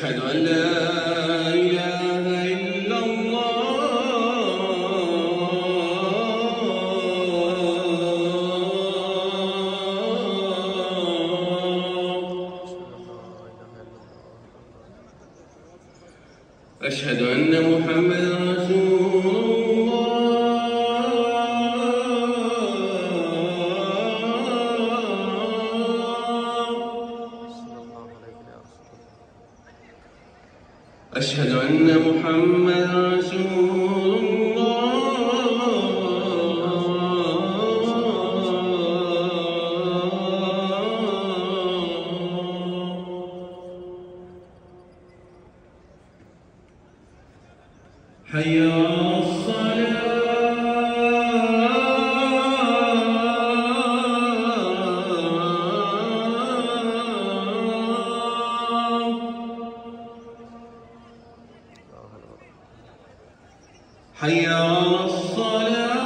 أشهد أن لا إله إلا الله. أشهد أن محمدا رسول الله. أشهد أن محمدا رسول الله. حي على الصلاة. حي على الصلاة.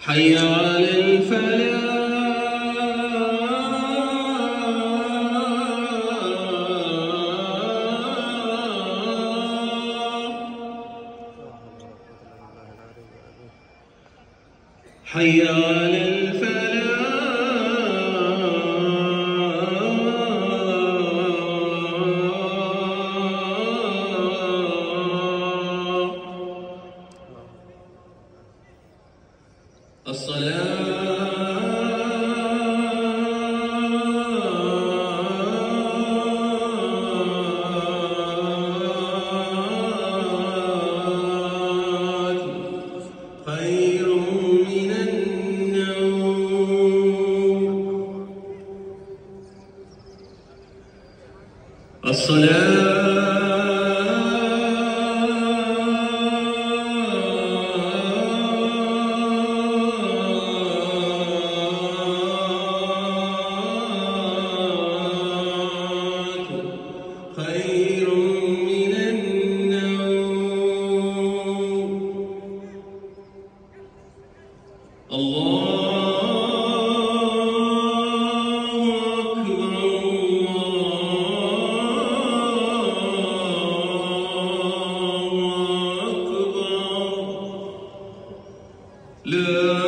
حي على الفلاح. حي على الفلاح. الصلاة خير من النوم. خير من النوم. الله أكبر الله أكبر. لا